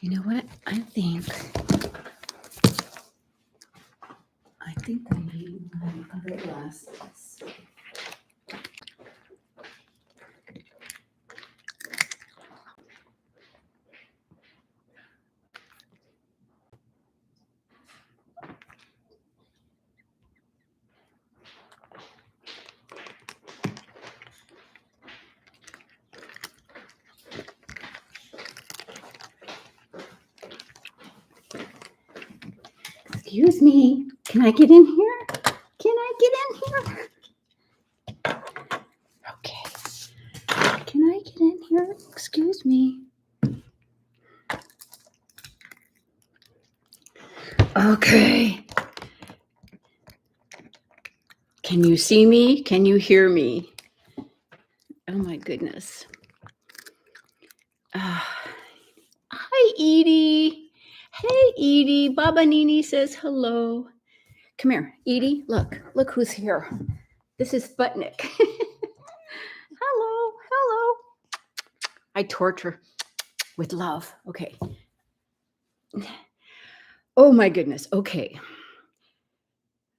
You know what? I think I need my other glasses. Excuse me. Can I get in here? Can I get in here? Okay. Can I get in here? Excuse me. Okay. Can you see me? Can you hear me? Oh my goodness. Hi, Edie. Hey, Edie. Baba Nini says hello. Come here, Edie. Look who's here. This is Sputnik. Hello. I torture with love. Okay. Oh my goodness. Okay.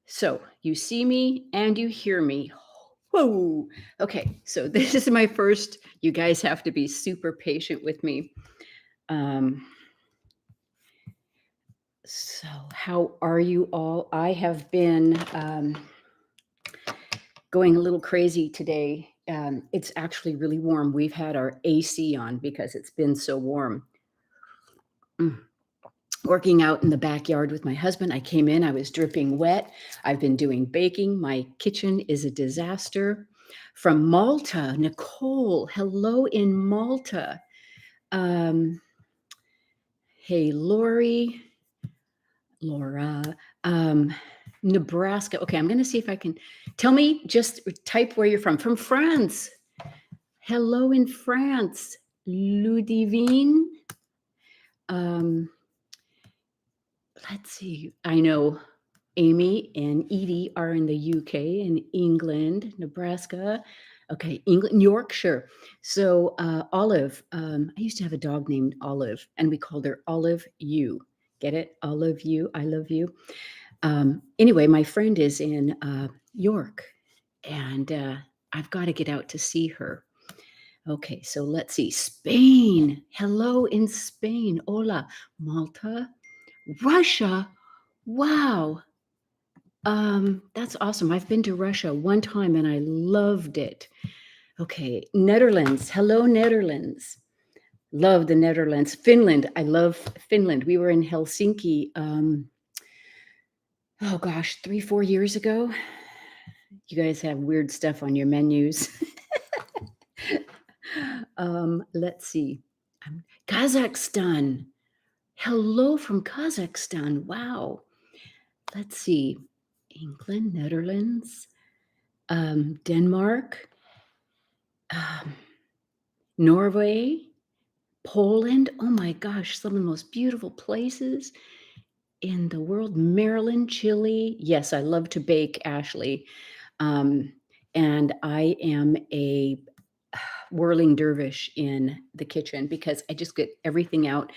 So you see me and you hear me. Whoa. Okay. So this is my first. You guys have to be super patient with me. So how are you all? I have been going a little crazy today. It's actually really warm. We've had our AC on because it's been so warm. Working out in the backyard with my husband. I came in, I was dripping wet. I've been doing baking. My kitchen is a disaster. From Malta, Nicole, hello in Malta. Hey, Lori, Laura, Nebraska. Okay, I'm going to see if I can. Tell me, just type where you're from. From France. Hello in France. Ludivine. Let's see. I know Amy and Edie are in the UK and England, Nebraska. Okay, England, Yorkshire. So Olive, I used to have a dog named Olive, and we called her Olive You. Get it? Olive You. I love you. Anyway, my friend is in York, and I've got to get out to see her. Okay, so let's see. Spain. Hello in Spain. Hola. Malta. Russia. Wow. That's awesome. I've been to Russia one time and I loved it. Okay, Netherlands. Hello, Netherlands. Love the Netherlands. Finland. I love Finland. We were in Helsinki. Oh gosh, 3-4 years ago. You guys have weird stuff on your menus. Let's see. Kazakhstan. Hello from Kazakhstan. Wow. Let's see. England, Netherlands, Denmark, Norway, Poland. Oh my gosh, some of the most beautiful places in the world. Maryland, Chile. Yes, I love to bake, Ashley. And I am a whirling dervish in the kitchen because I just get everything out.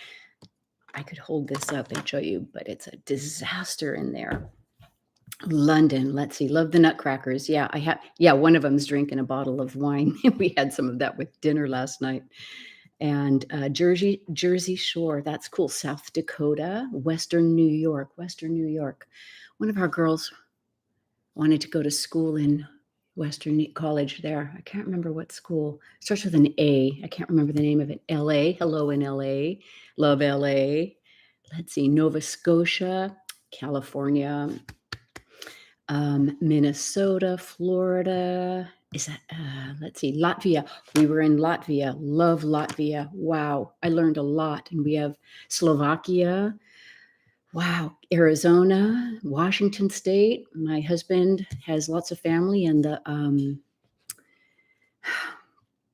I could hold this up and show you, but it's a disaster in there. London, let's see. Love the nutcrackers. Yeah, I have. Yeah, one of them's drinking a bottle of wine. We had some of that with dinner last night. And Jersey Shore. That's cool. South Dakota, Western New York. One of our girls wanted to go to school in Western College there. I can't remember what school. It starts with an A. I can't remember the name of it. LA. Hello in LA. Love LA. Let's see. Nova Scotia, California. Minnesota, Florida. Is that, let's see, Latvia. We were in Latvia. Love Latvia. Wow. I learned a lot. And we have Slovakia. Wow. Arizona, Washington State. My husband has lots of family in the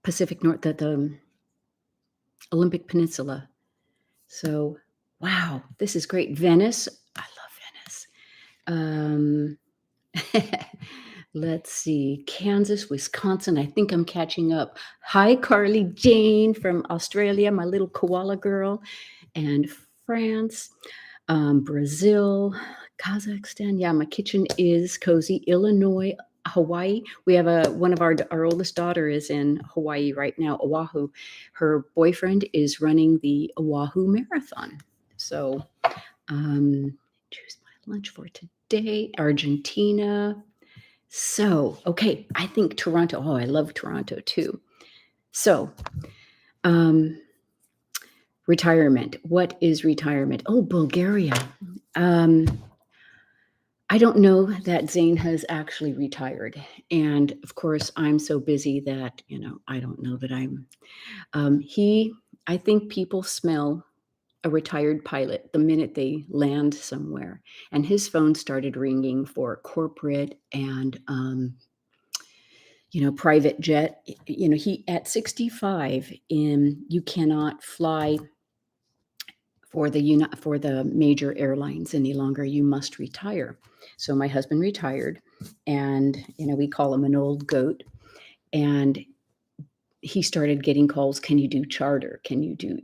Pacific North, the Olympic Peninsula. So, wow, this is great. Venice. I love Venice. Let's see, Kansas, Wisconsin. I think I'm catching up. Hi, Carly Jane from Australia, my little koala girl, and France, Brazil, Kazakhstan. Yeah, my kitchen is cozy. Illinois, Hawaii. We have one of our oldest daughter is in Hawaii right now, Oahu. Her boyfriend is running the Oahu Marathon. So, choose my lunch for today. Argentina. So, okay, I think Toronto. Oh, I love Toronto too. So, um, retirement. What is retirement? Oh, Bulgaria. Um, I don't know that Zane has actually retired. And of course, I'm so busy that, I don't know that I think people smell a retired pilot the minute they land somewhere. And his phone started ringing for corporate and, private jet. He at 65, you cannot fly for the major airlines any longer. You must retire. So my husband retired, and we call him an old goat. And he started getting calls. Can you do charter? Can you do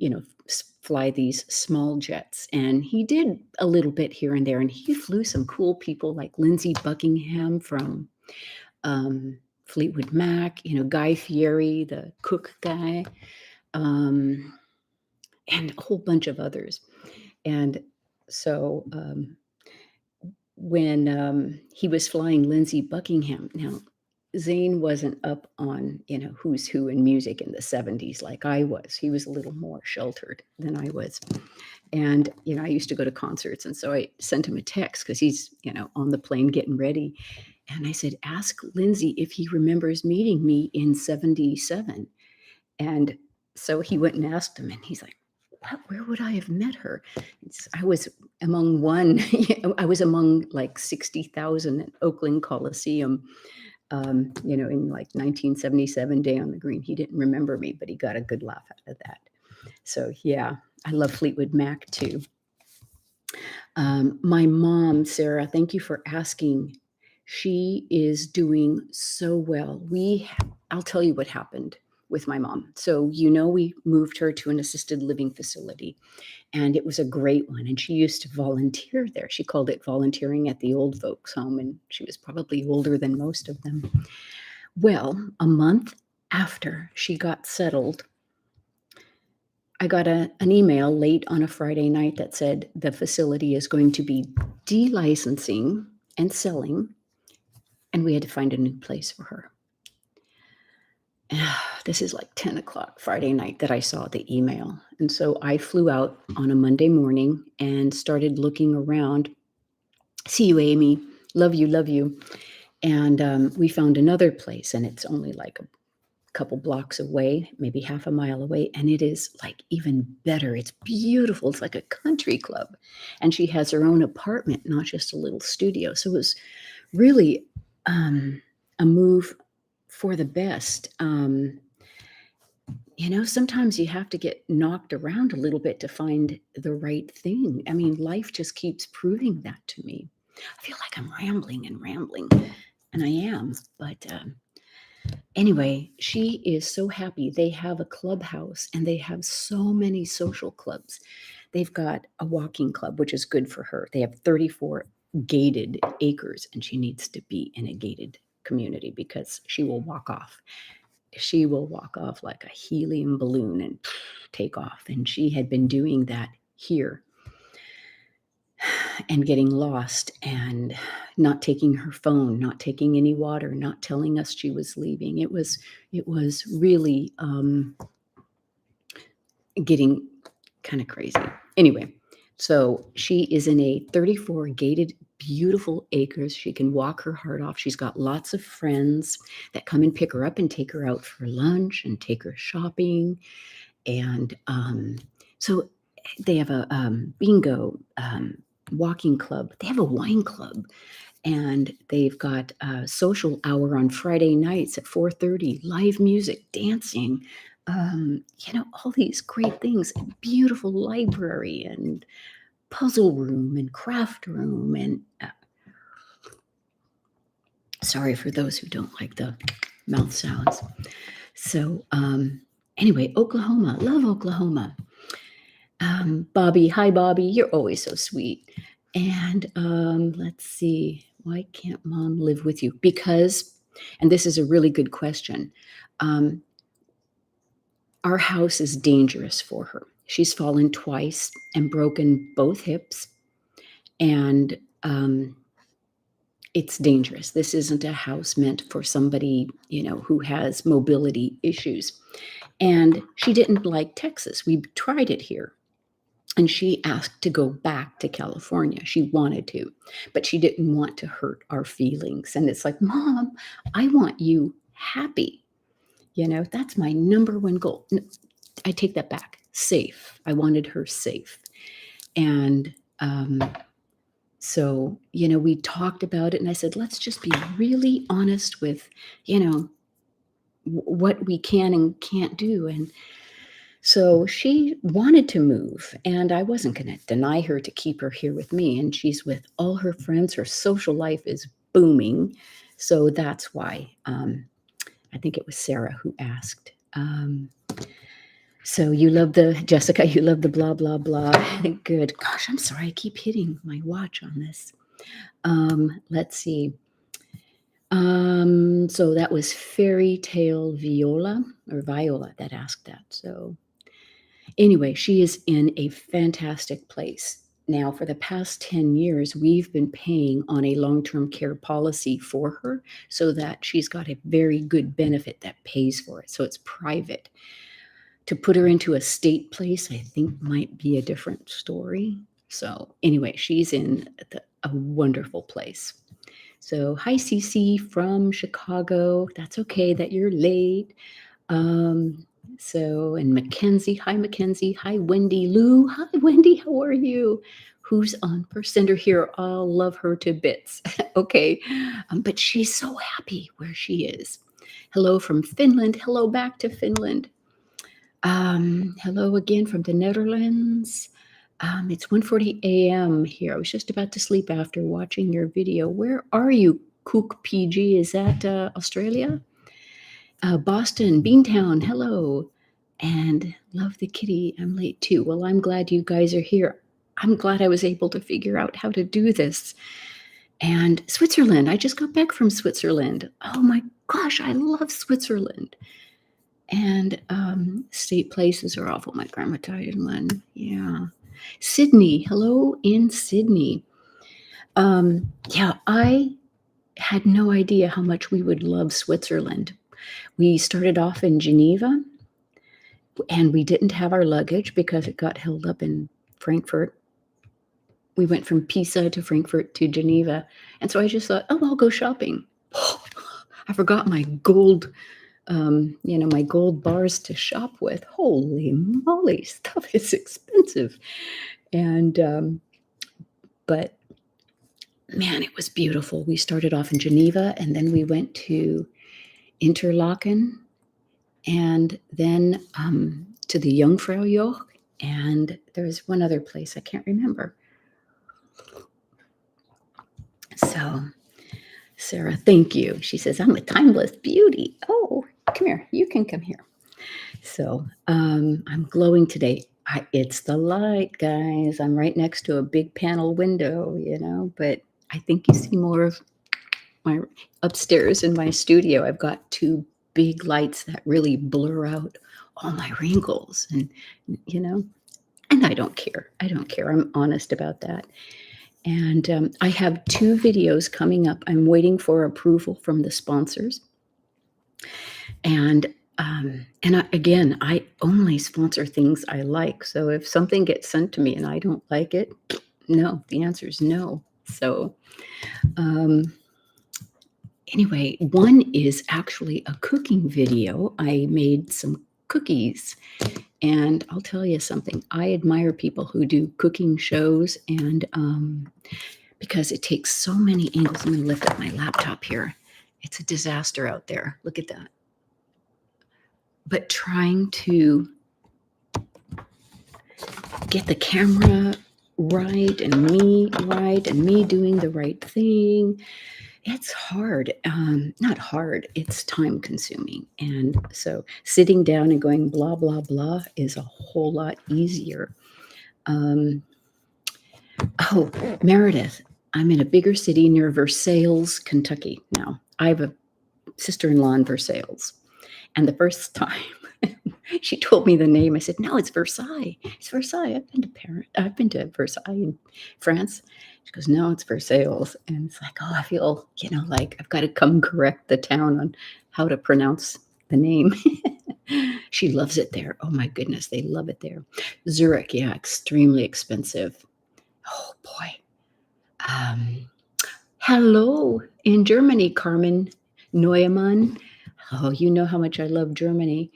fly these small jets? And he did a little bit here and there. And he flew some cool people like Lindsey Buckingham from Fleetwood Mac, Guy Fieri, the cook guy, and a whole bunch of others. And so when he was flying Lindsey Buckingham, now Zane wasn't up on, who's who in music in the 70s like I was. He was a little more sheltered than I was. And, I used to go to concerts. And so I sent him a text because he's, on the plane getting ready. And I said, ask Lindsey if he remembers meeting me in 77. And so he went and asked him, and he's like, what? Where would I have met her? I was among I was among like 60,000 at Oakland Coliseum, in like 1977, Day on the Green. He didn't remember me, but he got a good laugh out of that. So yeah, I love Fleetwood Mac too. My mom, Sarah, thank you for asking. She is doing so well. I'll tell you what happened with my mom. So, we moved her to an assisted living facility, and it was a great one. And she used to volunteer there. She called it volunteering at the old folks' home, and she was probably older than most of them. Well, a month after she got settled, I got an email late on a Friday night that said the facility is going to be delicensing and selling, and we had to find a new place for her. This is like 10 o'clock Friday night that I saw the email. And so I flew out on a Monday morning and started looking around. See you, Amy. Love you, love you. And we found another place, and it's only like a couple blocks away, maybe half a mile away, and it is like even better. It's beautiful. It's like a country club, and she has her own apartment, not just a little studio. So it was really a move for the best. Sometimes you have to get knocked around a little bit to find the right thing. I mean, life just keeps proving that to me. I feel like I'm rambling, and I am, but anyway, she is so happy. They have a clubhouse, and they have so many social clubs. They've got a walking club, which is good for her. They have 34 gated acres, and she needs to be in a gated community because she will walk off. She will walk off like a helium balloon and take off. And she had been doing that here and getting lost and not taking her phone, not taking any water, not telling us she was leaving. It was really getting kind of crazy. Anyway, so she is in a 34 gated, beautiful acres. She can walk her heart off. She's got lots of friends that come and pick her up and take her out for lunch and take her shopping. And so they have a bingo, walking club. They have a wine club, and they've got a social hour on Friday nights at 4:30, live music, dancing, all these great things, a beautiful library and puzzle room and craft room. And Sorry for those who don't like the mouth sounds. So, anyway, Oklahoma, love Oklahoma. Bobby, hi, Bobby. You're always so sweet. And let's see, why can't mom live with you? Because, and this is a really good question, um, our house is dangerous for her. She's fallen twice and broken both hips. And it's dangerous. This isn't a house meant for somebody, who has mobility issues. And she didn't like Texas. We tried it here. And she asked to go back to California. She wanted to, but she didn't want to hurt our feelings. And it's like, Mom, I want you happy. That's my number one goal. I take that back. Safe. I wanted her safe. And so, we talked about it and I said, let's just be really honest with, what we can and can't do. And so she wanted to move, and I wasn't going to deny her to keep her here with me. And she's with all her friends. Her social life is booming. So that's why I think it was Sarah who asked. So you love Jessica, you love the blah, blah, blah. Good. Gosh, I'm sorry. I keep hitting my watch on this. Let's see. So that was Fairy Tale Viola that asked that. So anyway, she is in a fantastic place. Now, for the past 10 years, we've been paying on a long-term care policy for her so that she's got a very good benefit that pays for it. So it's private. To put her into a state place, I think might be a different story. So anyway, she's in a wonderful place. So hi, Cece from Chicago. That's okay that you're late. And Mackenzie, hi, Mackenzie. Hi, Wendy. Lou, hi, Wendy. How are you? Who's on first? Send her here. I'll love her to bits. Okay. But she's so happy where she is. Hello from Finland. Hello back to Finland. Hello again from the Netherlands. It's 1:40 a.m. here. I was just about to sleep after watching your video. Where are you, Cook PG? Is that Australia? Boston, Beantown, hello. And love the kitty. I'm late too. Well, I'm glad you guys are here. I'm glad I was able to figure out how to do this. And Switzerland, I just got back from Switzerland. Oh my gosh, I love Switzerland. And state places are awful. My grandma died in one. Yeah. Sydney, hello in Sydney. Yeah, I had no idea how much we would love Switzerland. We started off in Geneva, and we didn't have our luggage because it got held up in Frankfurt. We went from Pisa to Frankfurt to Geneva. And so I just thought, oh, I'll go shopping. I forgot my gold, my gold bars to shop with. Holy moly, stuff is expensive. And, but man, it was beautiful. We started off in Geneva, and then we went to Interlaken, and then to the Jungfraujoch, and there's one other place I can't remember. So, Sarah, thank you. She says, I'm a timeless beauty. Oh, come here. You can come here. So, I'm glowing today. It's the light, guys. I'm right next to a big panel window, but I think you see more of my upstairs in my studio. I've got two big lights that really blur out all my wrinkles, and I don't care. I'm honest about that. And I have 2 videos coming up. I'm waiting for approval from the sponsors. And I only sponsor things I like. So if something gets sent to me and I don't like it, no, the answer is no. So anyway, one is actually a cooking video. I made some cookies, and I'll tell you something. I admire people who do cooking shows, and because it takes so many angles. I'm going to lift up my laptop here. It's a disaster out there. Look at that. But trying to get the camera right and me doing the right thing, It's hard. Not hard, it's time consuming. And so sitting down and going blah, blah, blah is a whole lot easier. Um, oh, Meredith, I'm in a bigger city near Versailles, Kentucky now. I have a sister-in-law in Versailles. And the first time she told me the name, I said, "No, it's Versailles. It's Versailles. I've been to Versailles in France." She goes, "No, it's Versailles." And it's like, oh, I feel, like I've got to come correct the town on how to pronounce the name. She loves it there. Oh my goodness, they love it there. Zurich, yeah, extremely expensive. Oh boy. Um, Hello in Germany, Carmen Neumann. Oh, you know how much I love Germany.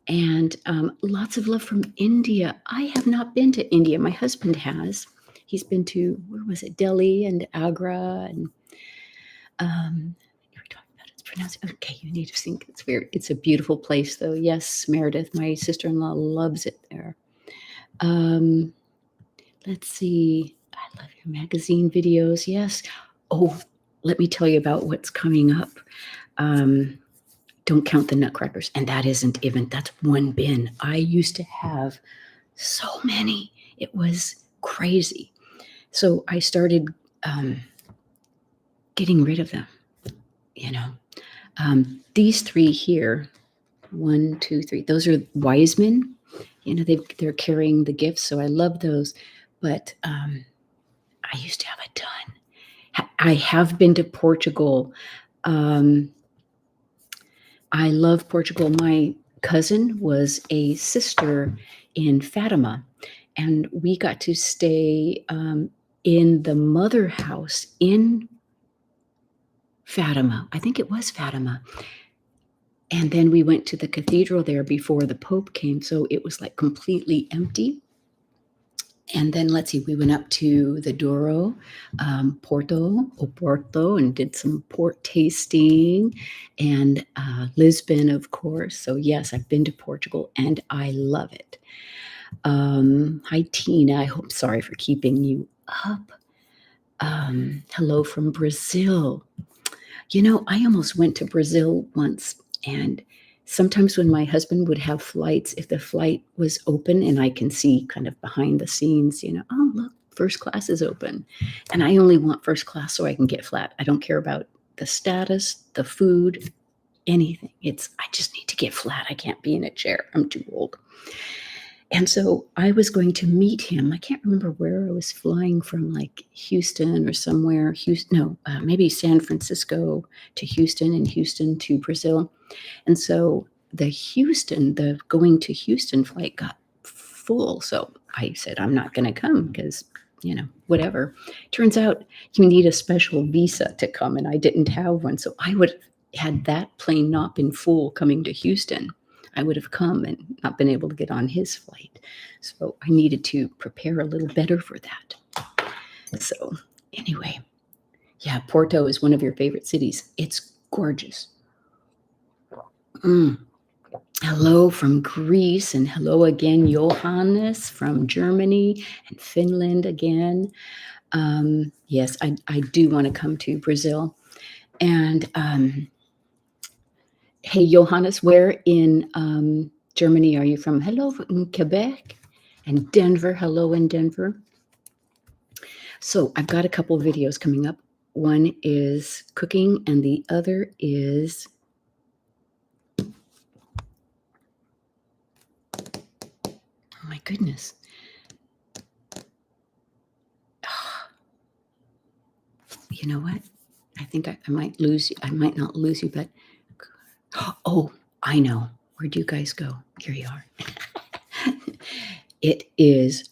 And lots of love from India. I have not been to India. My husband has. He's been to, where was it, Delhi and Agra. And we were talking about it's pronounced. Okay, you need to think. It's weird. It's a beautiful place, though. Yes, Meredith, my sister-in-law loves it there. Um, let's see. I love your magazine videos. Yes. Oh, let me tell you about what's coming up. Don't count the nutcrackers. And that isn't even, that's one bin. I used to have so many. It was crazy. So I started getting rid of them, you know. These three here, 1, 2, 3, those are Wiseman. They're carrying the gifts, so I love those. But I used to have a ton. I have been to Portugal. I love Portugal. My cousin was a sister in Fatima, and we got to stay in the mother house in Fatima. I think it was Fatima. And then we went to the cathedral there before the Pope came, so it was like completely empty. And then let's see, we went up to the Douro, Porto, and did some port tasting, and Lisbon, of course. So yes, I've been to Portugal, and I love it. Hi, Tina. I hope, sorry for keeping you up. Hello from Brazil. I almost went to Brazil once, and sometimes when my husband would have flights, if the flight was open and I can see kind of behind the scenes, oh, look, first class is open. And I only want first class so I can get flat. I don't care about the status, the food, anything. I just need to get flat. I can't be in a chair. I'm too old. And so I was going to meet him. I can't remember where I was flying from, like Houston or somewhere. Maybe San Francisco to Houston and Houston to Brazil. And so the going to Houston flight got full. So I said, I'm not going to come because, whatever. Turns out you need a special visa to come, and I didn't have one. So I would had that plane not been full coming to Houston, I would have come and not been able to get on his flight. So I needed to prepare a little better for that. So anyway, yeah, Porto is one of your favorite cities. It's gorgeous. Hello from Greece, and hello again, Johannes from Germany and Finland again. Yes, I do want to come to Brazil. And hey, Johannes, where in Germany are you from? Hello in Quebec. And Denver, hello in Denver. So I've got a couple of videos coming up. One is cooking, and the other is oh my goodness. You know what? I think I might lose you. I might not lose you, but oh, I know. Where'd you guys go? Here you are. It is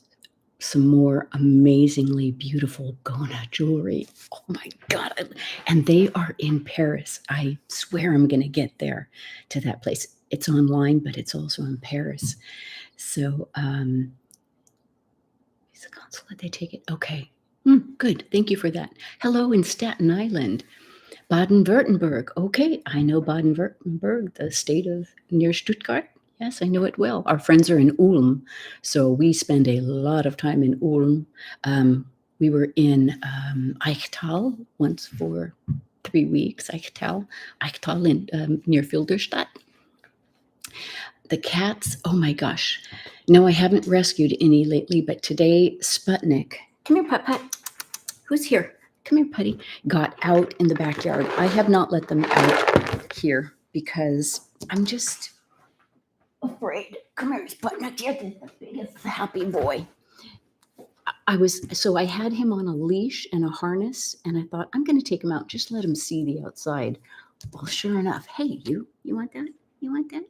some more amazingly beautiful Gona jewelry. Oh my God. And they are in Paris. I swear I'm going to get there to that place. It's online, but it's also in Paris. So, is the consulate, they take it? Okay. Good. Thank you for that. Hello in Staten Island. Baden-Württemberg. Okay, I know Baden-Württemberg, the state near Stuttgart. Yes, I know it well. Our friends are in Ulm, so we spend a lot of time in Ulm. We were in Eichtal once for 3 weeks, Eichtal in near Filderstadt. The cats, oh my gosh. No, I haven't rescued any lately, but today Sputnik, come here, Putt. Who's here? Come here, Putty. Got out in the backyard. I have not let them out here because I'm just afraid. Come here, Sputnik. You're the biggest happy boy. I had him on a leash and a harness, and I thought, I'm going to take him out, just let him see the outside. Well, sure enough, hey, you want that? You want that?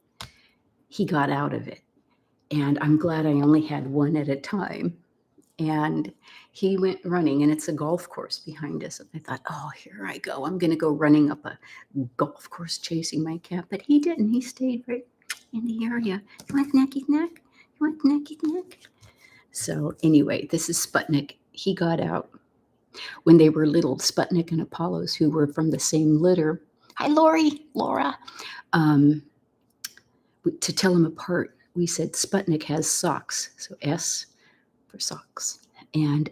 He got out of it. And I'm glad I only had one at a time. And he went running, and it's a golf course behind us. And I thought, oh, here I go. I'm going to go running up a golf course chasing my cat. But he didn't. He stayed right in the area. You want snacky snack? You want snacky snack? So anyway, this is Sputnik. He got out when they were little, Sputnik and Apollos, who were from the same litter. Hi, Laura. To tell them apart, we said Sputnik has socks. So S for socks. And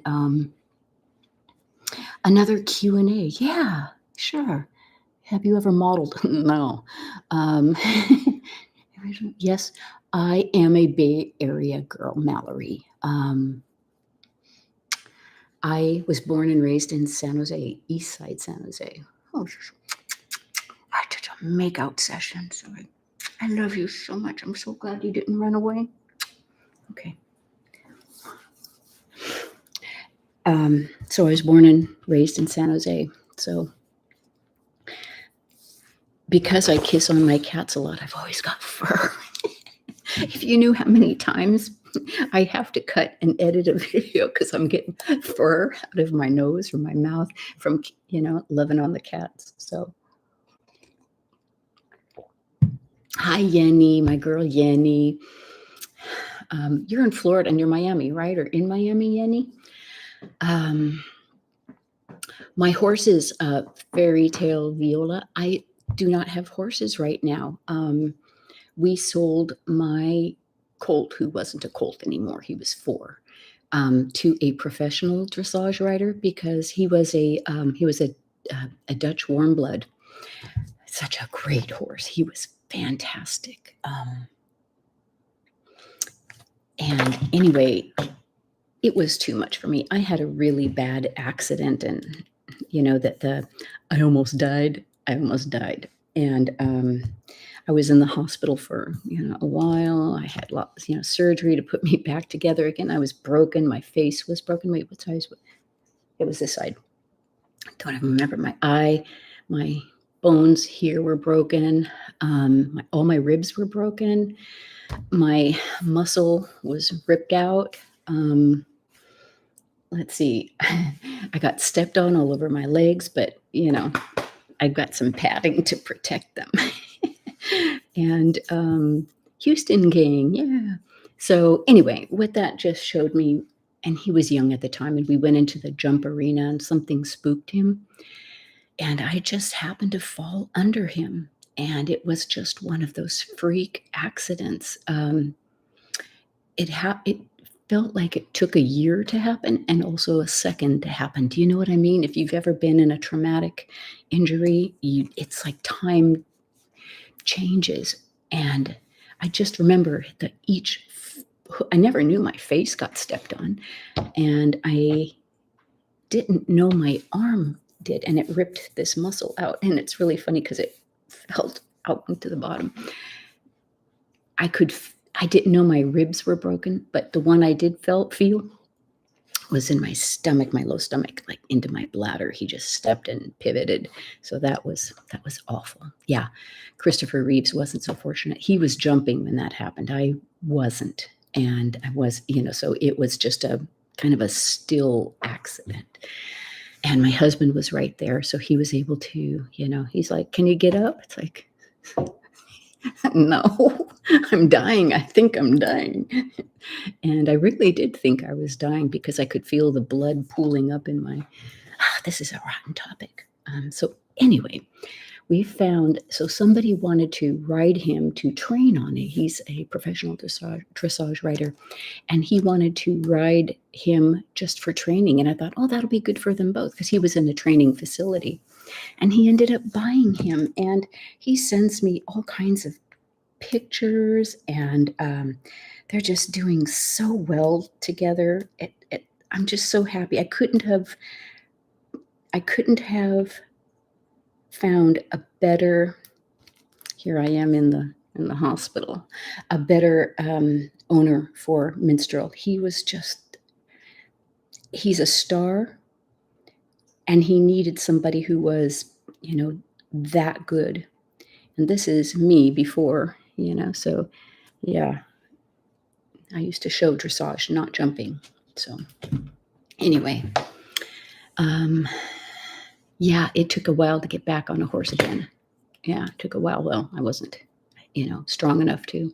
another Q&A. Yeah, sure. Have you ever modeled? No. Yes, I am a Bay Area girl, Mallory. I was born and raised in San Jose, East Side San Jose. Oh, I did a make-out session. So I love you so much. I'm so glad you didn't run away. Okay. So I was born and raised in San Jose. So because I kiss on my cats a lot, I've always got fur. If you knew how many times I have to cut and edit a video because I'm getting fur out of my nose or my mouth from, loving on the cats. So, hi, Yenny, my girl Yenny. You're in Florida and you're Miami, right? Or in Miami, Yenny? My horse is Fairy Tale Viola. I do not have horses right now. We sold my colt, who wasn't a colt anymore, he was 4, to a professional dressage rider because he was a Dutch warm blood. Such a great horse. He was fantastic. And anyway, it was too much for me. I had a really bad accident, and I almost died. And I was in the hospital for, a while. I had lots, surgery to put me back together again. I was broken. My face was broken. Wait, what size? It was this side. I don't even remember. My eye, my bones here were broken. All my ribs were broken. My muscle was ripped out. Let's see. I got stepped on all over my legs, but, I got some padding to protect them. And Houston gang, yeah. So anyway, what that just showed me, and he was young at the time, and we went into the jump arena and something spooked him. And I just happened to fall under him. And it was just one of those freak accidents. It felt like it took a year to happen and also a second to happen. Do you know what I mean? If you've ever been in a traumatic injury, it's like time changes. And I just remember that I never knew my face got stepped on, and I didn't know my arm did, and it ripped this muscle out. And it's really funny because it felt out into the bottom. I didn't know my ribs were broken, but the one I did feel was in my stomach, my low stomach, like into my bladder. He just stepped and pivoted. So that was awful. Yeah. Christopher Reeves wasn't so fortunate. He was jumping when that happened. I wasn't. And I was, so it was just a kind of a still accident. And my husband was right there. So he was able to, he's like, can you get up? It's like, no, I'm dying. I think I'm dying. And I really did think I was dying because I could feel the blood pooling up in my, this is a rotten topic. So anyway, so somebody wanted to ride him to train on it. He's a professional dressage rider, and he wanted to ride him just for training. And I thought, oh, that'll be good for them both because he was in a training facility. And he ended up buying him, and he sends me all kinds of pictures, and they're just doing so well together. I'm just so happy. I couldn't have found a better. Here I am in the hospital, a better owner for Minstrel. He's a star, and he needed somebody who was, that good. And this is me before, so yeah, I used to show dressage, not jumping. So anyway, yeah, it took a while to get back on a horse again. Yeah, it took a while. Well, I wasn't, strong enough to.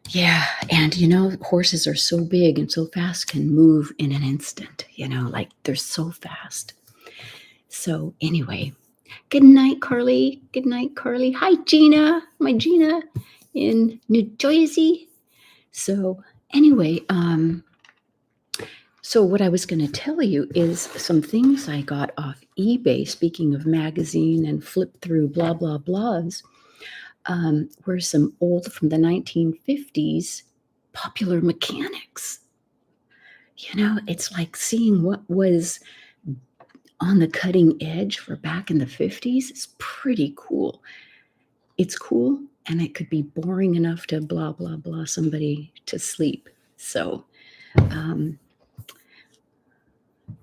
Yeah, and horses are so big and so fast, can move in an instant, like they're so fast. So anyway, good night, Carly. Good night, Carly. Hi, Gina. My Gina in New Jersey. So anyway, so what I was going to tell you is some things I got off eBay, speaking of magazine and flip through blah, blah, blahs, were some old, from the 1950s, popular mechanics. It's like seeing what was on the cutting edge for back in the 50s. It's pretty cool. It's cool, and it could be boring enough to blah, blah, blah somebody to sleep. So,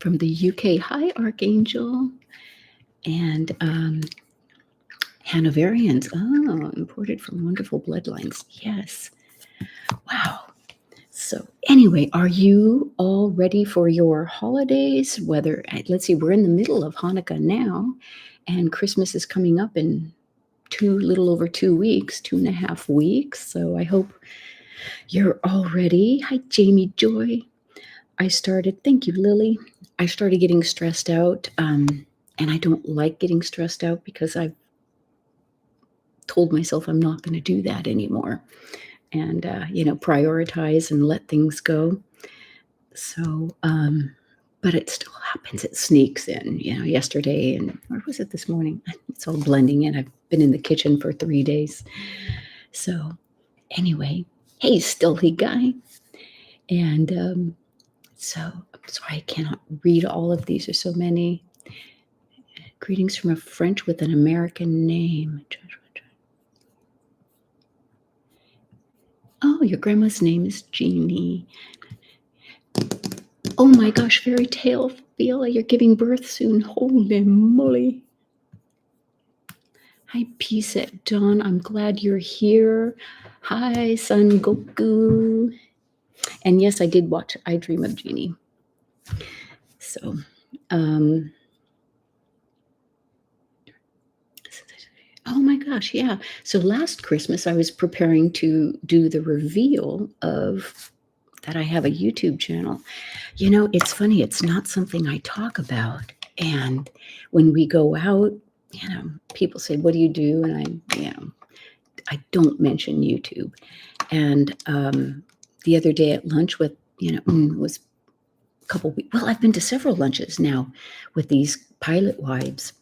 from the UK, hi, Archangel. And Hanoverians, imported from wonderful bloodlines. Yes. Wow. So anyway, are you all ready for your holidays? Let's see, we're in the middle of Hanukkah now, and Christmas is coming up in little over 2 weeks, 2.5 weeks. So I hope you're all ready. Hi, Jamie Joy. Thank you, Lily. I started getting stressed out, and I don't like getting stressed out because I've told myself I'm not going to do that anymore, and, prioritize and let things go. So, but it still happens. It sneaks in, yesterday, or was it this morning? It's all blending in. I've been in the kitchen for 3 days. So anyway, hey, Stilly guy. And, so I'm sorry I cannot read all of these. There's so many. Greetings from a French with an American name. Oh, your grandma's name is Jeannie. Oh my gosh, fairy tale, Viola, you're giving birth soon. Holy moly. Hi, Peace at Dawn. I'm glad you're here. Hi, Son Goku. And yes, I did watch I Dream of Jeannie. So, oh my gosh, yeah. So last Christmas, I was preparing to do the reveal of that I have a YouTube channel. It's funny, it's not something I talk about. And when we go out, people say, what do you do? And I don't mention YouTube. And the other day at lunch with, was a couple weeks, well, I've been to several lunches now with these pilot wives.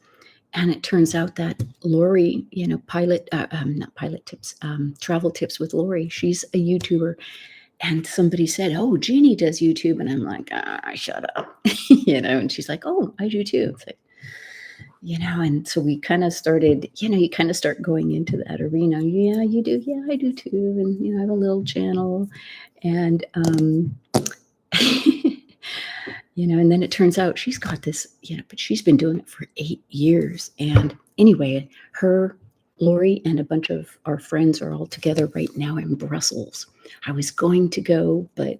And it turns out that Lori, not pilot tips, travel tips with Lori, she's a YouTuber. And somebody said, oh, Jeannie does YouTube. And I'm like, shut up, and she's like, oh, I do too. It's like, and so we kind of started, you kind of start going into that arena. Yeah, you do. Yeah, I do too. And, I have a little channel. And, and then it turns out she's got this, but she's been doing it for 8 years. And anyway, Lori and a bunch of our friends are all together right now in Brussels. I was going to go, but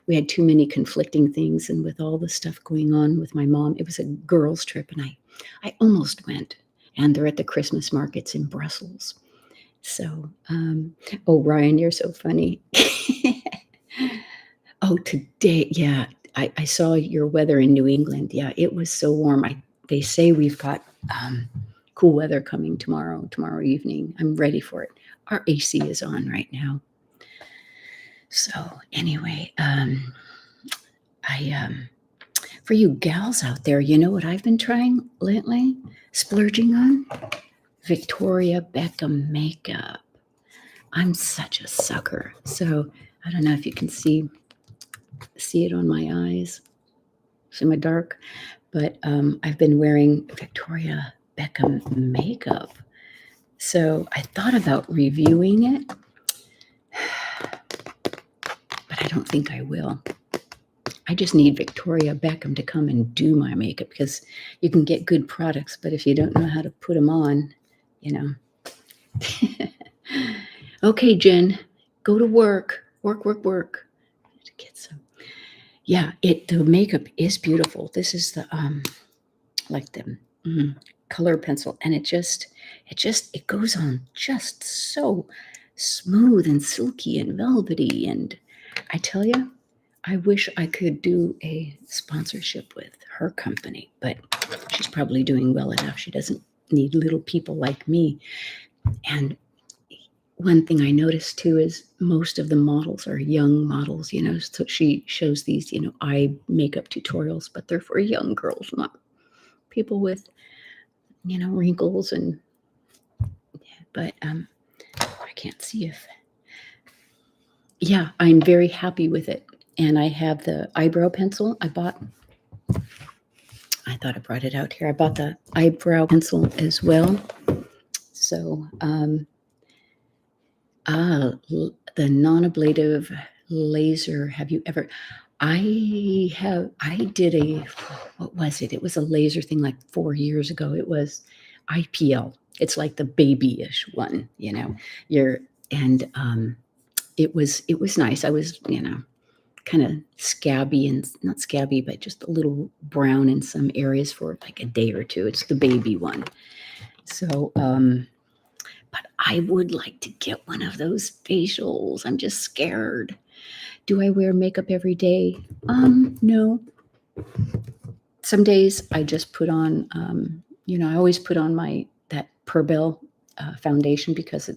we had too many conflicting things. And with all the stuff going on with my mom, it was a girls' trip. And I almost went. And they're at the Christmas markets in Brussels. So, oh, Ryan, you're so funny. Oh, today, yeah. I saw your weather in New England. Yeah, it was so warm. They say we've got cool weather coming tomorrow evening. I'm ready for it. Our AC is on right now. So anyway, For you gals out there, you know what I've been trying lately? Splurging on? Victoria Beckham makeup. I'm such a sucker. So I don't know if you can see it on my eyes. It's in my dark. But I've been wearing Victoria Beckham makeup. So I thought about reviewing it, but I don't think I will. I just need Victoria Beckham to come and do my makeup, because you can get good products, but if you don't know how to put them on, you know. Okay, Jen, go to work. Work. To get some. Yeah, the makeup is beautiful. This is the like the color pencil, and it goes on just so smooth and silky and velvety. And I tell you, I wish I could do a sponsorship with her company, but she's probably doing well enough. She doesn't need little people like me. And one thing I noticed too is most of the models are young models, so she shows these, eye makeup tutorials, but they're for young girls, not people with, wrinkles. But I can't see if, yeah, I'm very happy with it. And I have the eyebrow pencil I bought. I thought I brought it out here. I bought the eyebrow pencil as well. So, the non-ablative laser. Have you ever? I did what was it? It was a laser thing like 4 years ago. It was IPL. It's like the babyish one, it was nice. I was, kind of scabby, and not scabby, but just a little brown in some areas for like a day or two. It's the baby one. So, but I would like to get one of those facials. I'm just scared. Do I wear makeup every day? No. Some days I just put on, I always put on that Pearl foundation, because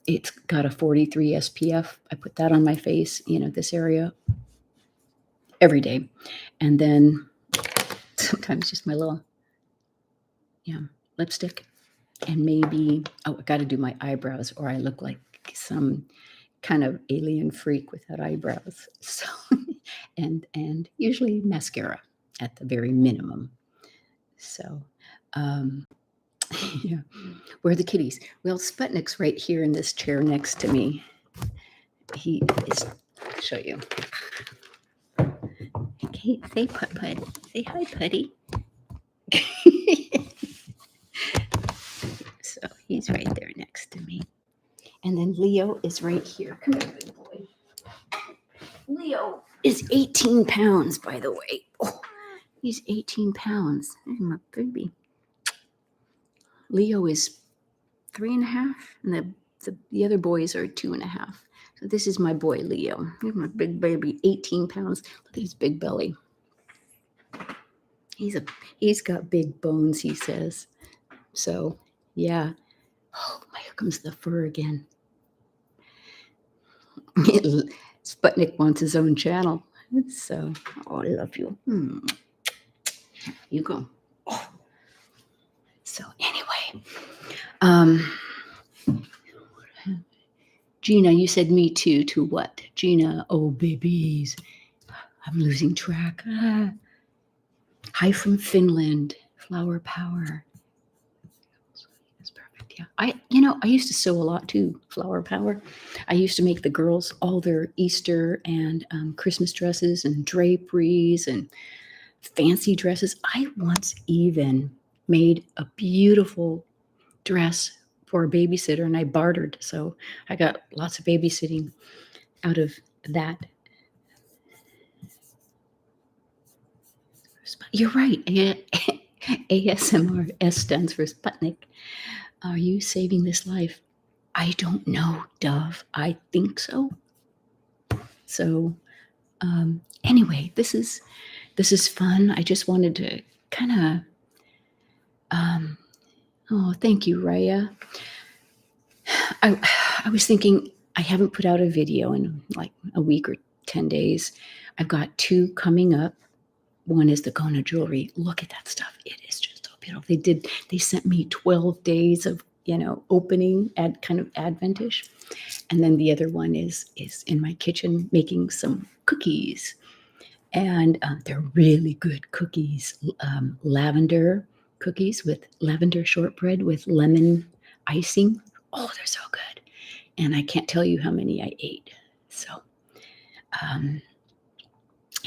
it's got a 43 SPF. I put that on my face, this area every day. And then sometimes just my little, lipstick. And maybe, I got to do my eyebrows, or I look like some kind of alien freak without eyebrows. So, and usually mascara at the very minimum. So, yeah. Where are the kitties? Well, Sputnik's right here in this chair next to me. He is, I'll show you. Okay, say Put. Say hi, Putty. So he's right there next to me. And then Leo is right here. Come here, big boy. Leo is 18 pounds, by the way. Oh, he's 18 pounds. There's my baby. Leo is 3.5, and the other boys are 2.5. So this is my boy, Leo. Here's my big baby, 18 pounds. Look at his big belly. He's got big bones, he says. So, yeah. Oh, here comes the fur again. Sputnik wants his own channel. So, I love you. You go. Oh. So, anyway, Gina, you said me too. To what? Gina, oh, babies. I'm losing track. Hi from Finland. Flower power. That's perfect. Yeah. I used to sew a lot too. Flower power. I used to make the girls all their Easter and Christmas dresses and draperies and fancy dresses. I once even made a beautiful dress for a babysitter, and I bartered. So I got lots of babysitting out of that. You're right. ASMR, S stands for Sputnik. Are you saving this life? I don't know, Dove. I think so. So, anyway, this is fun. I just wanted to kind of, oh, thank you, Raya. I was thinking, I haven't put out a video in like a week or 10 days. I've got 2 coming up. one is the Kona jewelry. Look at that stuff. It is just so beautiful. They sent me 12 days of, opening at kind of Adventish. And then the other one is in my kitchen making some cookies. And they're really good cookies. Lavender cookies with lavender shortbread with lemon icing. Oh, they're so good. And I can't tell you how many I ate. So,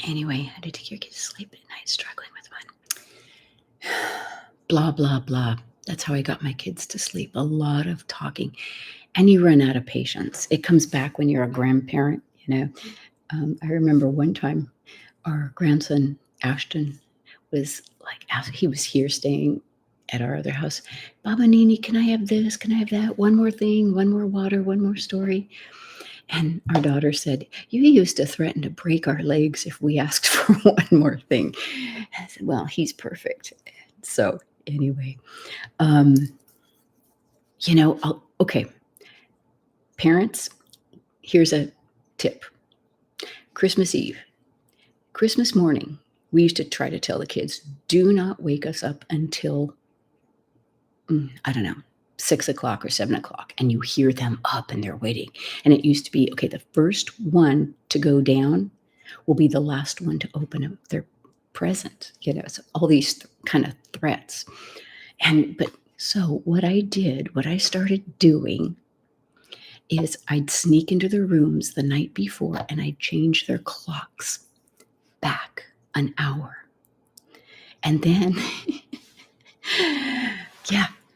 anyway, how to take your kids to sleep at night, struggling with one. Blah, blah, blah. That's how I got my kids to sleep. A lot of talking. And you run out of patience. It comes back when you're a grandparent, I remember one time our grandson, Ashton, was like, he was here staying at our other house. Baba Nini, can I have this? Can I have that? One more thing, one more water, one more story. And our daughter said, you used to threaten to break our legs if we asked for one more thing. I said, well, he's perfect. So anyway, okay. Parents, here's a tip. Christmas Eve, Christmas morning, we used to try to tell the kids, do not wake us up until, I don't know, 6 o'clock or 7 o'clock. And you hear them up and they're waiting. And it used to be, okay, the first one to go down will be the last one to open up their present. So all these kind of threats. So what I started doing is I'd sneak into their rooms the night before and I'd change their clocks back an hour. And then,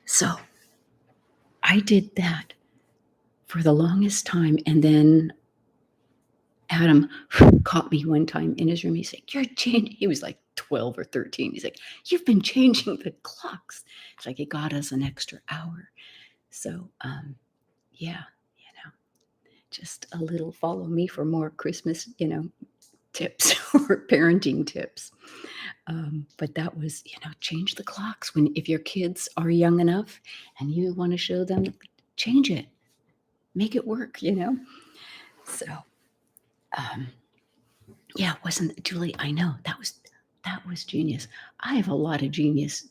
so I did that for the longest time. And then Adam caught me one time in his room. He's like, you're changing. He was like 12 or 13. He's like, you've been changing the clocks. It's like, it got us an extra hour. So, just a little follow me for more Christmas, tips or parenting tips. But that was, change the clocks if your kids are young enough and you want to show them, change it, make it work, So, wasn't Julie? I know that was genius. I have a lot of genius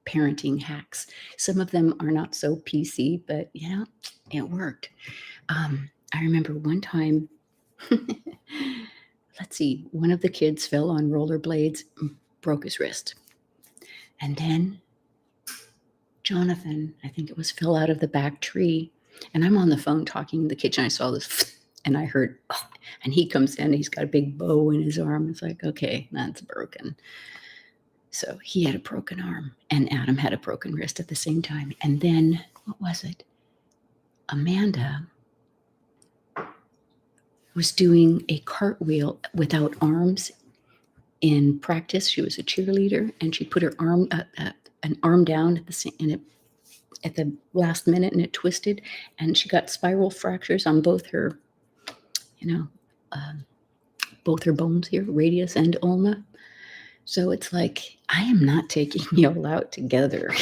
parenting hacks. Some of them are not so PC, but it worked. I remember one time, let's see, one of the kids fell on rollerblades, broke his wrist. And then Jonathan, I think it was, fell out of the back tree. And I'm on the phone talking in the kitchen. I saw this and I heard, and he comes in, he's got a big bow in his arm. It's like, okay, that's broken. So he had a broken arm and Adam had a broken wrist at the same time. And then, what was it? Amanda was doing a cartwheel without arms in practice. She was a cheerleader and she put her arm, an arm down at the last minute and it twisted and she got spiral fractures on both her, both her bones here, radius and ulna. So it's like, I am not taking y'all out together.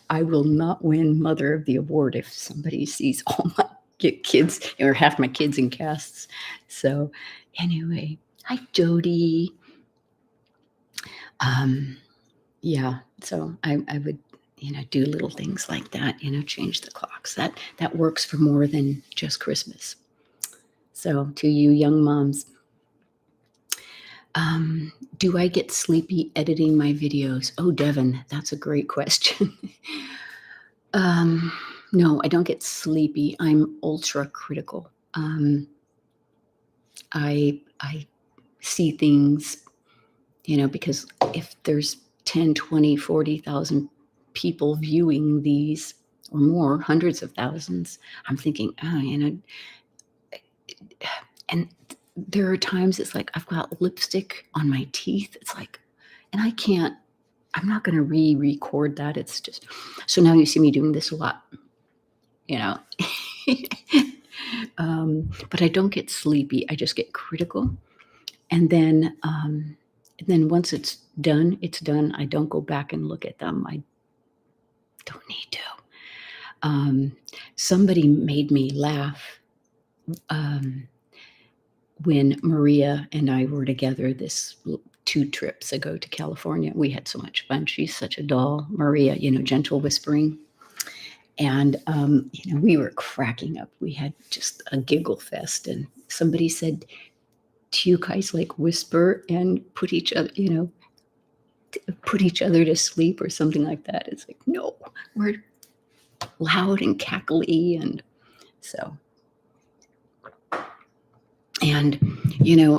I will not win Mother of the Award if somebody sees all my kids or half my kids in casts. So anyway, hi, Jody. So I would, do little things like that, change the clocks. That works for more than just Christmas. So to you young moms, do I get sleepy editing my videos? Oh, Devin, that's a great question. No, I don't get sleepy. I'm ultra critical. I see things, because if there's 10, 20, 40,000 people viewing these or more, hundreds of thousands, I'm thinking, and there are times it's like I've got lipstick on my teeth. It's like, and I'm not going to re-record that. It's just, so now you see me doing this a lot, but I don't get sleepy. I just get critical. And then once it's done, it's done. I don't go back and look at them. I don't need to. Somebody made me laugh when Maria and I were together this 2 trips ago to California. We had so much fun. She's such a doll. Maria, gentle whispering. And, we were cracking up. We had just a giggle fest, and somebody said, "Do you guys, like, whisper and put each other to sleep," or something like that? It's like, "No, we're loud and cackly," and so and,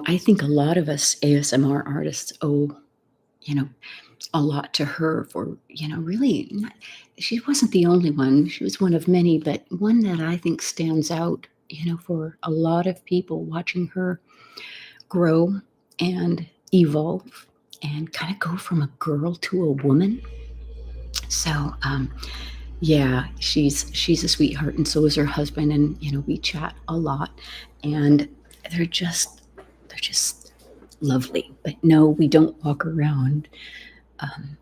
I think a lot of us ASMR artists owe, you know, a lot to her for, really not she wasn't the only one. She was one of many, but one that I think stands out, for a lot of people watching her grow and evolve and kinda go from a girl to a woman. So, yeah, she's a sweetheart, and so is her husband, and, we chat a lot, and they're just they're just lovely. But no, we don't walk around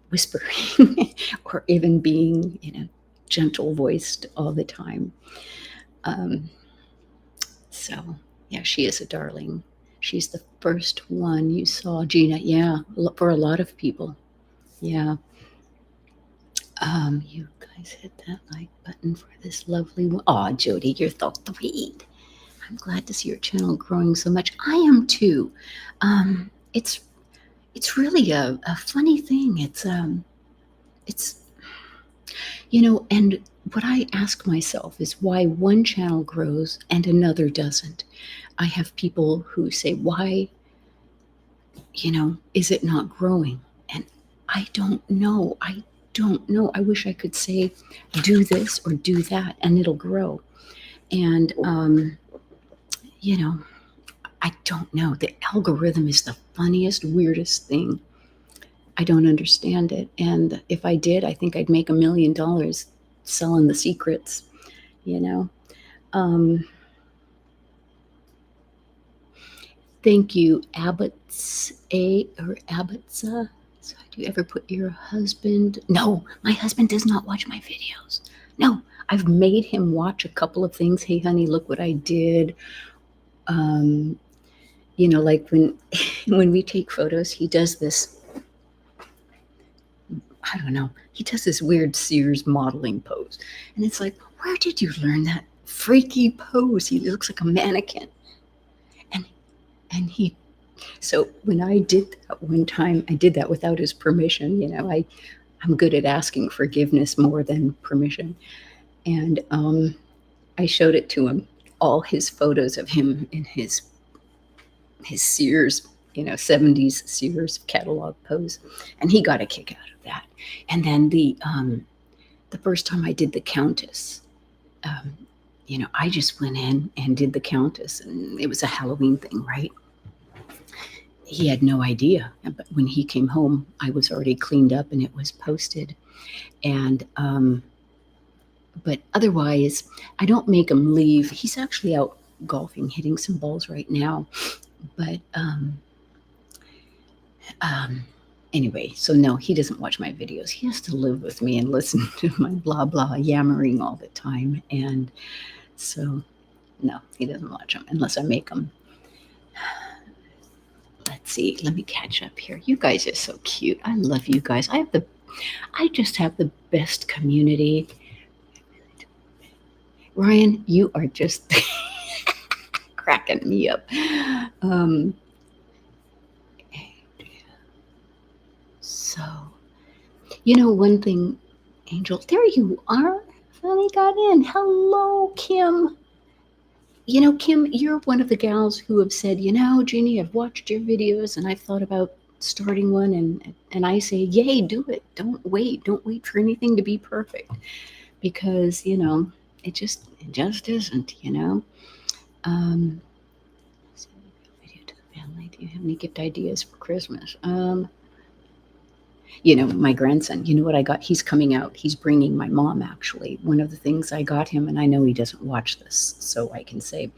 whispering or even being, gentle voiced all the time. Um, so, yeah, she is a darling. She's the first one you saw, Gina. Yeah, for a lot of people. Yeah. You guys hit that like button for this lovely one. Aw, Jody, you're so sweet. I'm glad to see your channel growing so much. I am too. It's really a funny thing. It's and what I ask myself is why one channel grows and another doesn't. I have people who say, why, is it not growing? And I don't know. I don't know. I wish I could say, do this or do that, and it'll grow. And, I don't know. The algorithm is the funniest, weirdest thing. I don't understand it. And if I did, I think I'd make $1 million selling the secrets, you know. Thank you, Abbott's A or Abbottsa. So do you ever put your husband? No, my husband does not watch my videos. No, I've made him watch a couple of things. Hey, honey, look what I did. Like when when we take photos, he does this. I don't know. He does this weird Sears modeling pose, and it's like, where did you learn that freaky pose? He looks like a mannequin, and he. So when I did that one time, I did that without his permission. I'm good at asking forgiveness more than permission, and I showed it to him, all his photos of him in his Sears, 70s Sears catalog pose, and he got a kick out of that. And then the first time I did the Countess, I just went in and did the Countess, and it was a Halloween thing, right? He had no idea, but when he came home, I was already cleaned up and it was posted. And but otherwise, I don't make him leave. He's actually out golfing, hitting some balls right now. But anyway, so no, he doesn't watch my videos. He has to live with me and listen to my blah blah yammering all the time, and so no, he doesn't watch them unless I make them. Let's see. Let me catch up here. You guys are so cute. I love you guys. I just have the best community. Ryan, you are just cracking me up. So, one thing, Angel, there you are. Finally got in. Hello, Kim. Kim, you're one of the gals who have said, Jeannie, I've watched your videos and I've thought about starting one, and I say, yay, do it. Don't wait for anything to be perfect, because it just isn't. Video to the family. Do you have any gift ideas for Christmas? My grandson, what I got? He's coming out. He's bringing my mom, actually. One of the things I got him, and I know he doesn't watch this, so I can say,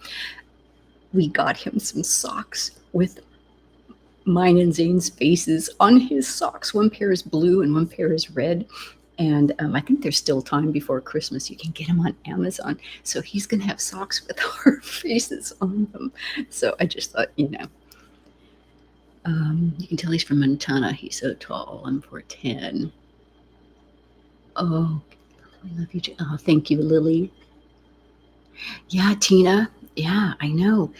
we got him some socks with mine and Zane's faces on his socks. One pair is blue and one pair is red. And I think there's still time before Christmas. You can get them on Amazon. So he's going to have socks with our faces on them. So I just thought, You can tell he's from Montana. He's so tall. I'm 4'10". Oh, I love you. Oh, thank you, Lily. Yeah, Tina. Yeah, I know.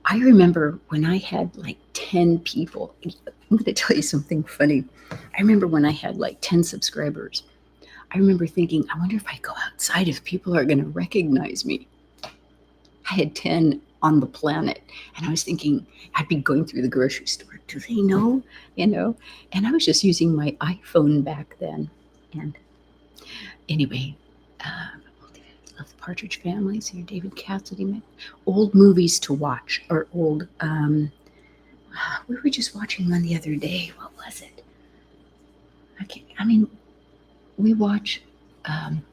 I remember when I had like 10 people. I'm going to tell you something funny. I remember when I had like 10 subscribers. I remember thinking, I wonder if I go outside, if people are going to recognize me. I had 10 on the planet. And I was thinking, I'd be going through the grocery store. Do they know? You know? And I was just using my iPhone back then. And anyway, love the Partridge Families here, David Cassidy. Old movies to watch, or old, we were just watching one the other day. What was it? I mean, we watch, um,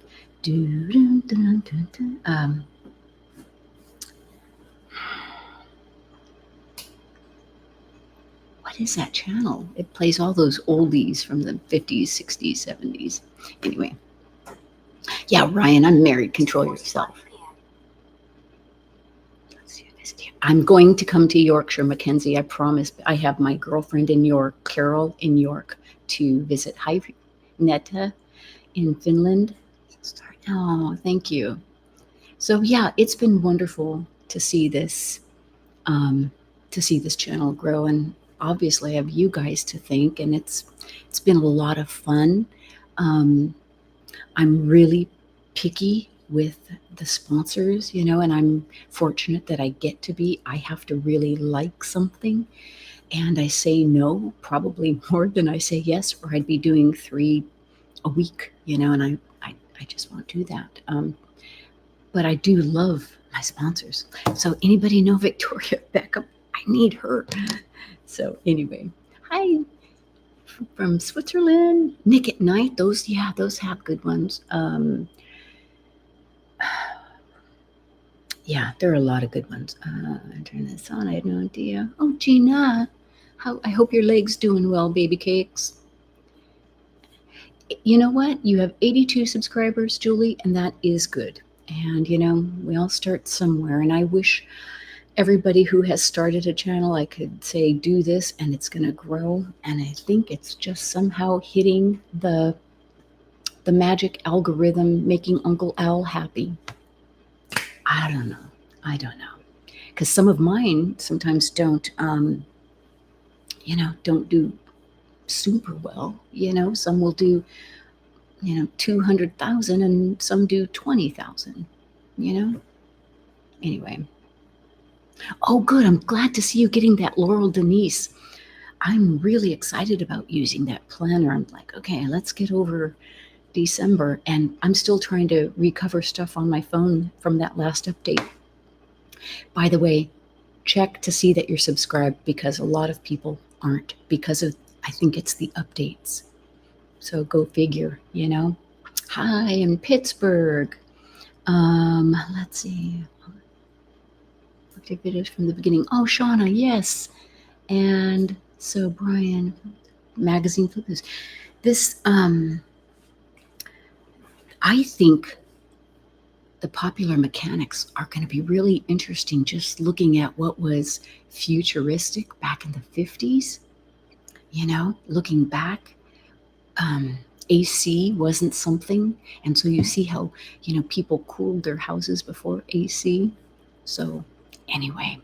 what is that channel? It plays all those oldies from the 50s, 60s, 70s. Anyway, yeah, Ryan, I'm married. Control yourself. I'm going to come to Yorkshire, Mackenzie. I promise. I have my girlfriend in York, Carol in York, to visit. Hi, Netta in Finland. Oh, thank you. So yeah, it's been wonderful to see this, um, channel grow, and obviously I have you guys to thank, and it's been a lot of fun. Um, I'm really picky with the sponsors, and I'm fortunate that I get to be. I have to really like something, and I say no probably more than I say yes, or I'd be doing 3 a week, and I just won't do that. But I do love my sponsors. So anybody know Victoria Beckham? I need her. So anyway, hi from Switzerland. Nick at Night. Those have good ones. Yeah, there are a lot of good ones. Turn this on. I had no idea. Oh, Gina, I hope your leg's doing well, baby cakes. You know what? You have 82 subscribers, Julie, and that is good. And we all start somewhere. And I wish everybody who has started a channel, I could say, do this and it's going to grow. And I think it's just somehow hitting the magic algorithm, making Uncle Al happy. I don't know. Because some of mine sometimes don't do super well. Some will do 200,000 and some do 20,000. Anyway. Oh, good. I'm glad to see you getting that Laurel Denise. I'm really excited about using that planner. I'm like, okay, let's get over December, and I'm still trying to recover stuff on my phone from that last update. By the way, check to see that you're subscribed, because a lot of people aren't, because of, I think it's the updates. So go figure, Hi, in Pittsburgh. Let's see. Looked at videos from the beginning. Oh, Shauna, yes. And so Brian, magazine flippers. This, I think the popular mechanics are going to be really interesting, just looking at what was futuristic back in the 50s. Looking back, AC wasn't something. And so you see how, people cooled their houses before AC. So anyway,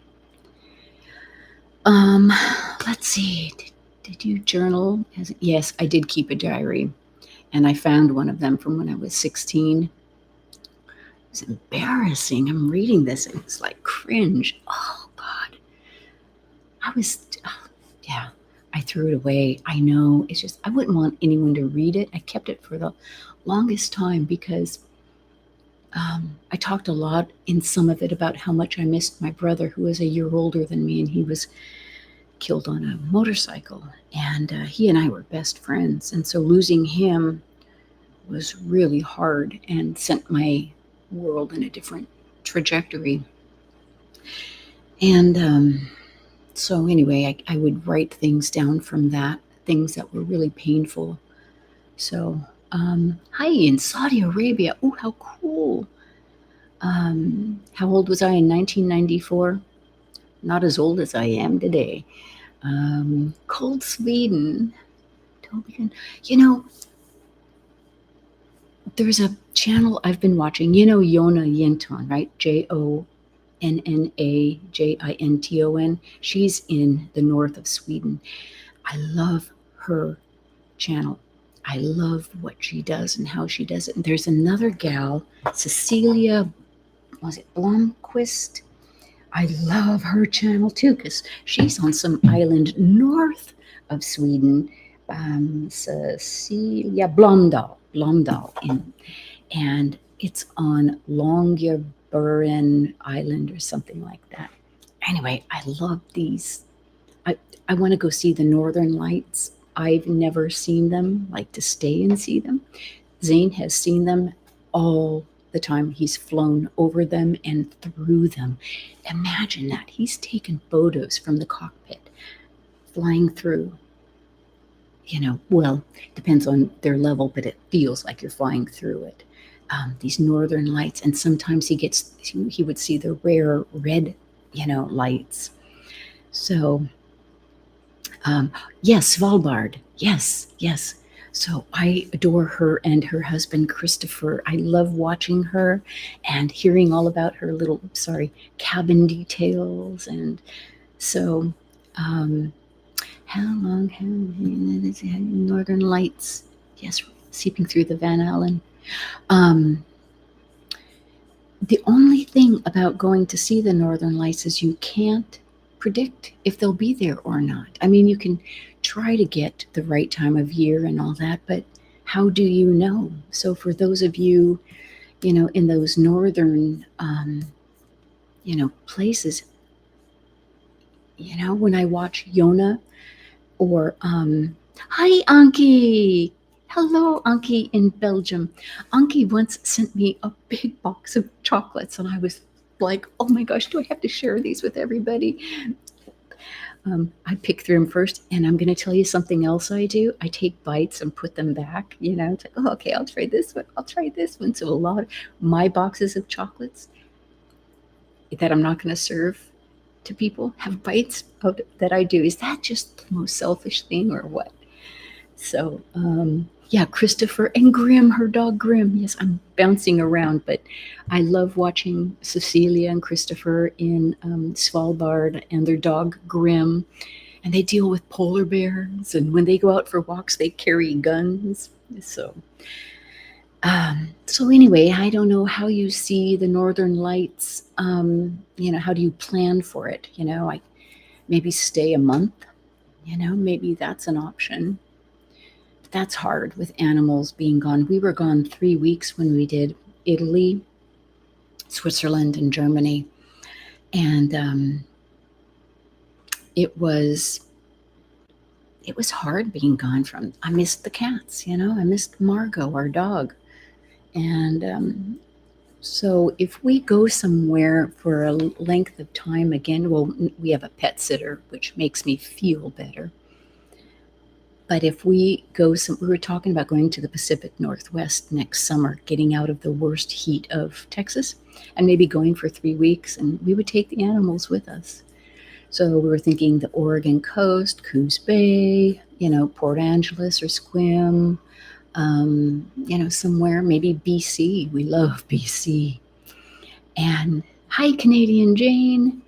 let's see. Did you journal? Yes, I did keep a diary, and I found one of them from when I was 16. It's embarrassing. I'm reading this and it's like cringe. Oh God. Yeah, I threw it away. I know. It's just, I wouldn't want anyone to read it. I kept it for the longest time because I talked a lot in some of it about how much I missed my brother, who was a year older than me, and he was killed on a motorcycle. And he and I were best friends. And so losing him was really hard and sent my world in a different trajectory. And so anyway, I would write things down from that, things that were really painful. So hi, in Saudi Arabia. Oh, how cool. How old was I in 1994? Not as old as I am today. Cold Sweden. Tobigan. You know, there's a channel I've been watching. You know, Jonna Jinton, right? Jonnajinton. She's in the north of Sweden. I love her channel. I love what she does and how she does it. And there's another gal, Cecilia, was it Blomquist? I love her channel too because she's on some island north of Sweden. Cecilia Blomdahl, and it's on Longyearbyen Island or something like that. Anyway, I love these. I, I want to go see the Northern Lights. I've never seen them, like to stay and see them. Zane has seen them all the time. He's flown over them and through them. Imagine that. He's taken photos from the cockpit, flying through. Well, depends on their level, but it feels like you're flying through it. These northern lights, and sometimes he would see the rare red, lights. So, yes, Svalbard. Yes, yes. So I adore her and her husband, Christopher. I love watching her and hearing all about her little, cabin details. And so, um, how long have Northern Lights? Yes, seeping through the Van Allen. Um, the only thing about going to see the Northern Lights is you can't predict if they'll be there or not. I mean, you can try to get the right time of year and all that, but how do you know? So for those of you, in those northern, places, when I watch Yona or hi Anki. Hello, Anki in Belgium. Anki once sent me a big box of chocolates, and I was like, oh my gosh, do I have to share these with everybody? I pick through them first, and I'm going to tell you something else I do. I take bites and put them back. It's like, oh, okay, I'll try this one. I'll try this one. So a lot of my boxes of chocolates that I'm not going to serve to people have bites of that I do. Is that just the most selfish thing or what? So, yeah, Christopher and Grim, her dog Grim. Yes, I'm bouncing around, but I love watching Cecilia and Christopher in Svalbard and their dog Grim. And they deal with polar bears. And when they go out for walks, they carry guns. So anyway, I don't know how you see the Northern Lights. How do you plan for it? I maybe stay a month. Maybe that's an option. That's hard with animals being gone. We were gone 3 weeks when we did Italy, Switzerland, and Germany. And it was hard being gone from. I missed the cats, I missed Margot, our dog. And so if we go somewhere for a length of time again, well, we have a pet sitter, which makes me feel better. But if we we were talking about going to the Pacific Northwest next summer, getting out of the worst heat of Texas, and maybe going for 3 weeks, and we would take the animals with us. So we were thinking the Oregon coast, Coos Bay, Port Angeles or Sequim, somewhere, maybe BC. We love BC. And hi, Canadian Jane.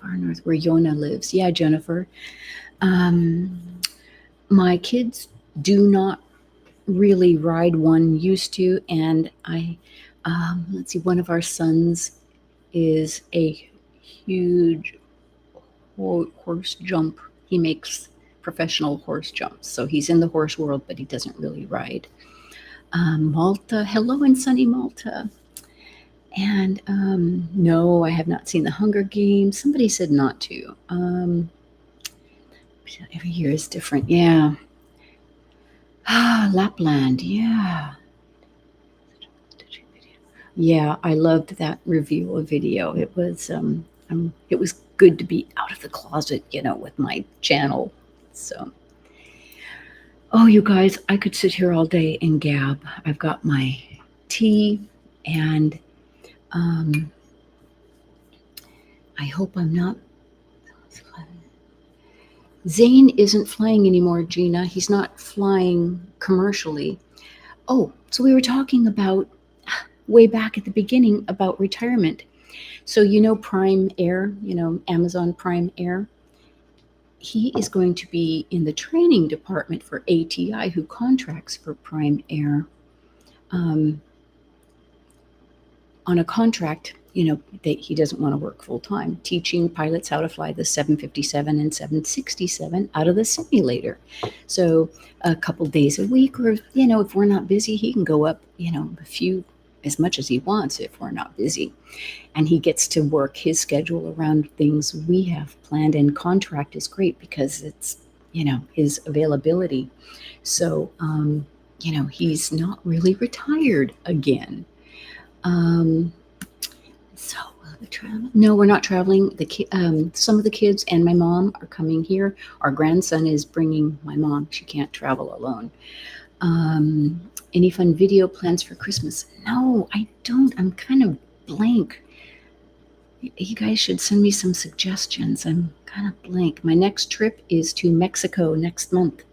Far north, where Yona lives. Yeah, Jennifer. My kids do not really ride. One used to, and let's see, one of our sons is a huge horse jump. He makes professional horse jumps, so he's in the horse world, but he doesn't really ride. Malta, hello in sunny Malta. And no, I have not seen the Hunger Games. Somebody said not to. Every year is different. Yeah. Lapland. Yeah. Yeah, I loved that review of video. It was good to be out of the closet, with my channel. So, oh, you guys, I could sit here all day and gab. I've got my tea, and I hope I'm not. Zane isn't flying anymore, Gina. He's not flying commercially. Oh, so we were talking about way back at the beginning about retirement. So, Prime Air, Amazon Prime Air, he is going to be in the training department for ATI, who contracts for Prime Air. On a contract, that he doesn't want to work full time, teaching pilots how to fly the 757 and 767 out of the simulator. So a couple days a week, or if we're not busy, he can go up, a few, as much as he wants if we're not busy. And he gets to work his schedule around things we have planned. And contract is great because it's, his availability. So, he's not really retired again. So we'll travel. No, we're not traveling. Some of the kids and my mom are coming here. Our grandson is bringing my mom. She can't travel alone. Any fun video plans for Christmas? No, I don't. I'm kind of blank. You guys should send me some suggestions. I'm kind of blank. My next trip is to Mexico next month.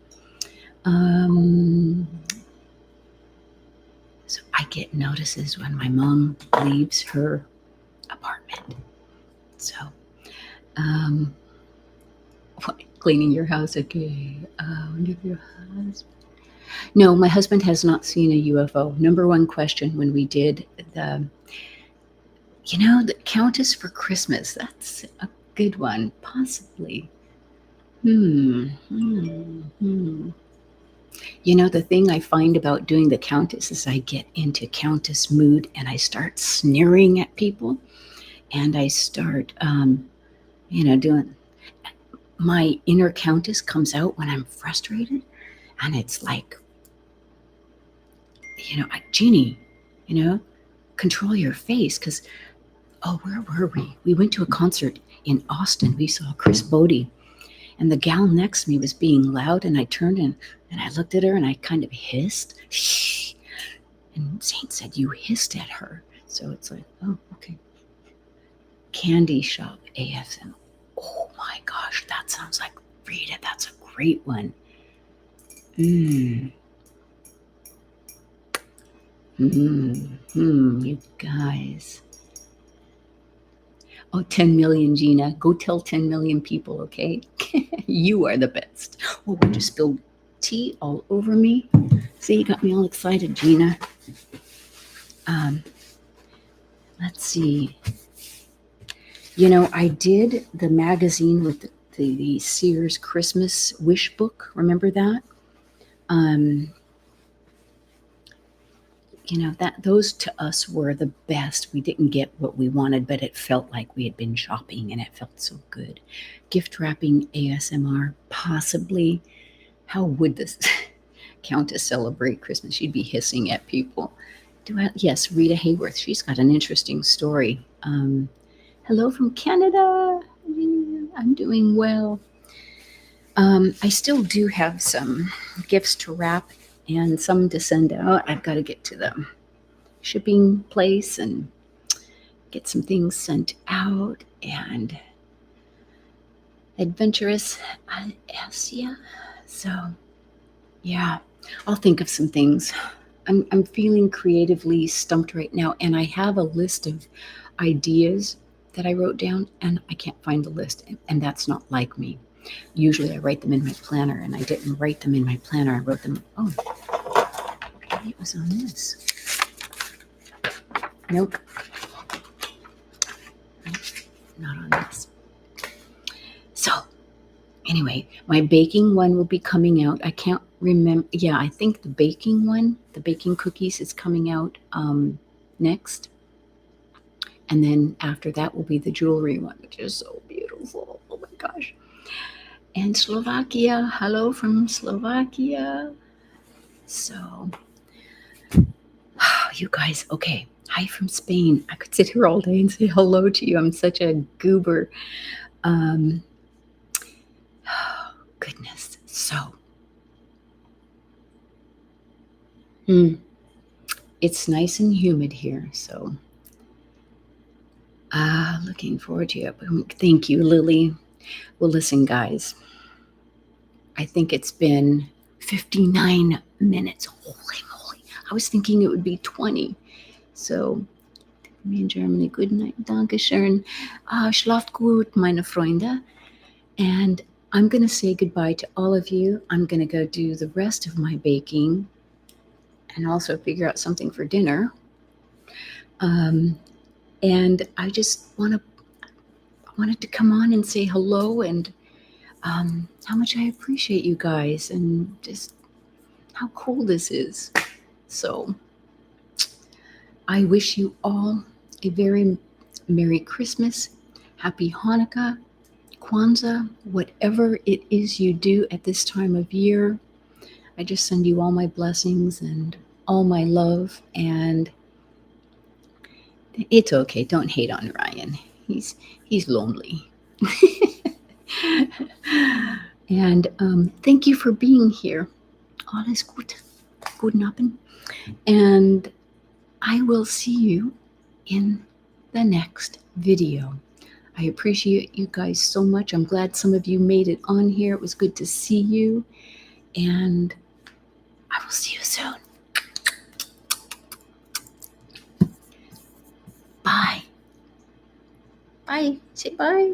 So I get notices when my mom leaves her apartment. So, cleaning your house, okay. No, my husband has not seen a UFO. Number one question when we did the Countess for Christmas. That's a good one, possibly. The thing I find about doing the Countess is I get into Countess mood and I start sneering at people, and I start, doing, my inner Countess comes out when I'm frustrated, and it's like, Jeannie, control your face, because, where were we? We went to a concert in Austin. We saw Chris Bodie, and the gal next to me was being loud, and I turned and I looked at her and I kind of hissed. Shh. And Saint said, you hissed at her. So it's like, oh, okay. Candy Shop ASM. Oh my gosh, that sounds like, Rita, that's a great one. You guys. Oh, 10 million, Gina. Go tell 10 million people, okay? You are the best. Oh, I just spilled tea all over me. See, you got me all excited, Gina. Let's see. I did the magazine with the Sears Christmas wish book. Remember that? Those to us were the best. We didn't get what we wanted, but it felt like we had been shopping and it felt so good. Gift wrapping ASMR, possibly. How would this Countess celebrate Christmas? She'd be hissing at people. Yes, Rita Hayworth. She's got an interesting story. Hello from Canada. I'm doing well. I still do have some gifts to wrap and some to send out. I've got to get to the shipping place and get some things sent out. And adventurous Asia. So, yeah, I'll think of some things. I'm feeling creatively stumped right now, and I have a list of ideas that I wrote down, and I can't find the list, and that's not like me. Usually I write them in my planner, and I didn't write them in my planner. I wrote them, maybe it was on this. Nope. Not on this. So, anyway, my baking one will be coming out. I can't remember. Yeah, I think the baking one, the baking cookies, is coming out next. And then after that will be the jewelry one, which is so beautiful. Oh my gosh. And Slovakia. Hello from Slovakia. So, you guys, okay. Hi from Spain. I could sit here all day and say hello to you. I'm such a goober. Goodness. So, it's nice and humid here. So, looking forward to it. Thank you, Lily. Well, listen, guys. I think it's been 59 minutes. Holy moly. I was thinking it would be 20. So, me in Germany, good night. Dankeschön. Schlaft gut, meine Freunde. And I'm going to say goodbye to all of you. I'm going to go do the rest of my baking and also figure out something for dinner. And I just wanted to come on and say hello and how much I appreciate you guys and just how cool this is. So I wish you all a very Merry Christmas, Happy Hanukkah, Kwanzaa, whatever it is you do at this time of year. I just send you all my blessings and all my love, and it's okay. Don't hate on Ryan. He's lonely. And thank you for being here. Alles gut. Guten Abend. And I will see you in the next video. I appreciate you guys so much. I'm glad some of you made it on here. It was good to see you. And I will see you soon. Bye. Bye. Say bye.